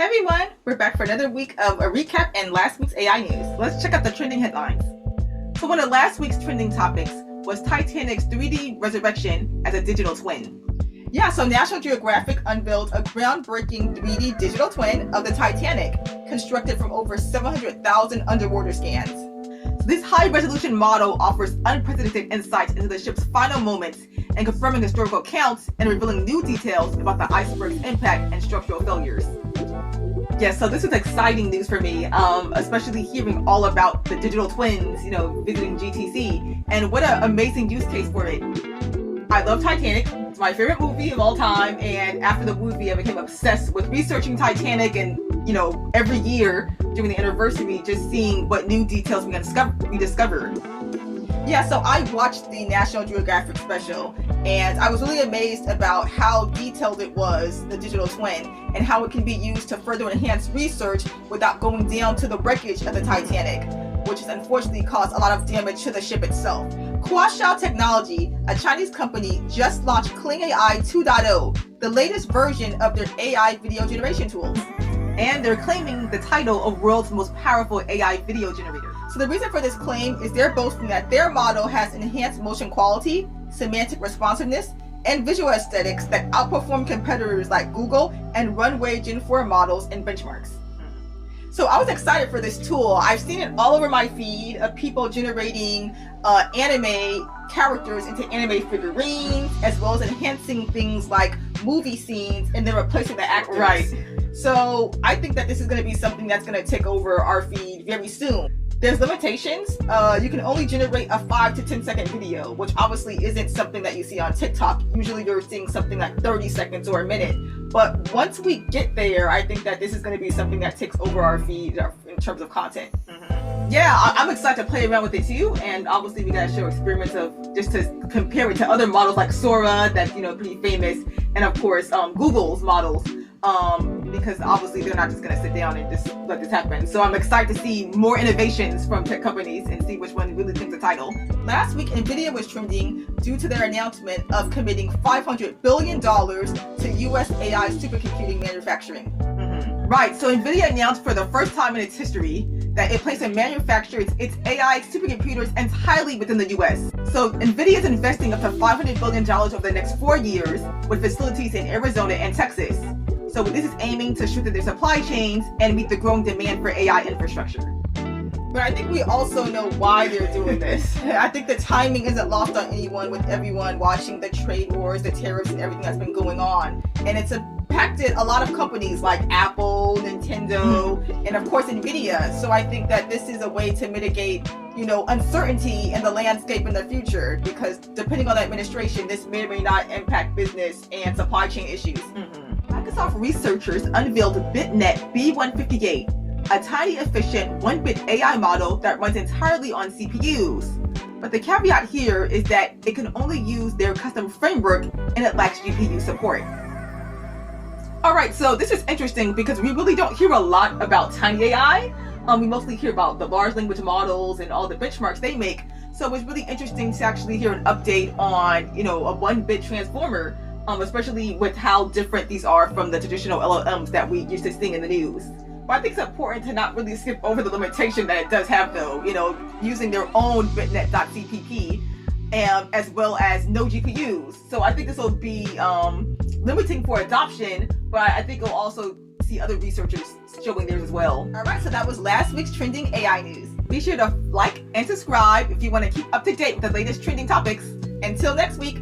everyone, we're back for another week of a recap and last week's AI news. Let's check out the trending headlines. So one of last week's trending topics was Titanic's 3D resurrection as a digital twin. Yeah, so National Geographic unveiled a groundbreaking 3D digital twin of the Titanic, constructed from over 700,000 underwater scans. So this high-resolution model offers unprecedented insights into the ship's final moments and confirming historical accounts and revealing new details about the iceberg's impact and structural failures. Yeah, so this is exciting news for me, especially hearing all about the digital twins, visiting GTC, and what an amazing use case for it. I love Titanic. It's my favorite movie of all time, and after the movie, I became obsessed with researching Titanic and, every year during the anniversary, just seeing what new details we discover. Yeah, so I watched the National Geographic special, and I was really amazed about how detailed it was, the digital twin, and how it can be used to further enhance research without going down to the wreckage of the Titanic, which has unfortunately caused a lot of damage to the ship itself. Kuaishou Technology, a Chinese company, just launched Kling AI 2.0, the latest version of their AI video generation tools. And they're claiming the title of world's most powerful AI video generator. So the reason for this claim is they're boasting that their model has enhanced motion quality, semantic responsiveness, and visual aesthetics that outperform competitors like Google and Runway Gen 4 models in benchmarks. So I was excited for this tool. I've seen it all over my feed of people generating anime characters into anime figurines, as well as enhancing things like movie scenes and then replacing the actors. Right. So I think that this is going to be something that's going to take over our feed very soon. There's limitations. You can only generate a 5 to 10 second video, which obviously isn't something that you see on TikTok. Usually you're seeing something like 30 seconds or a minute. But once we get there, I think that this is going to be something that takes over our feed in terms of content. Yeah, I'm excited to play around with it too. And obviously we got to show experiments of just to compare it to other models like Sora, that's pretty famous, and of course Google's models. Because obviously they're not just going to sit down and just let this happen. So I'm excited to see more innovations from tech companies and see which one really thinks the title. Last week, Nvidia was trending due to their announcement of committing $500 billion to US AI supercomputing manufacturing. Right, so Nvidia announced for the first time in its history that it plans to manufacture its AI supercomputers entirely within the US. So Nvidia is investing up to $500 billion over the next 4 years with facilities in Arizona and Texas. So this is aiming to strengthen their supply chains and meet the growing demand for AI infrastructure. But I think we also know why they're doing this. I think the timing isn't lost on anyone, with everyone watching the trade wars, the tariffs, and everything that's been going on. And it's impacted a lot of companies like Apple, Nintendo, and of course Nvidia. So I think that this is a way to mitigate, uncertainty in the landscape in the future, because depending on the administration, this may or may not impact business and supply chain issues. Microsoft researchers unveiled BitNet B158, a tiny, efficient 1-bit AI model that runs entirely on CPUs. But the caveat here is that it can only use their custom framework and it lacks GPU support. Alright, so this is interesting because we really don't hear a lot about tiny AI. We mostly hear about the large language models and all the benchmarks they make. So it's really interesting to actually hear an update on, a 1-bit transformer. Especially with how different these are from the traditional LLMs that we used to see in the news. But I think it's important to not really skip over the limitation that it does have though, using their own bitnet.cpp as well as no GPUs. So I think this will be limiting for adoption, but I think you'll also see other researchers showing theirs as well. Alright, so that was last week's trending AI news. Be sure to like and subscribe if you want to keep up to date with the latest trending topics. Until next week.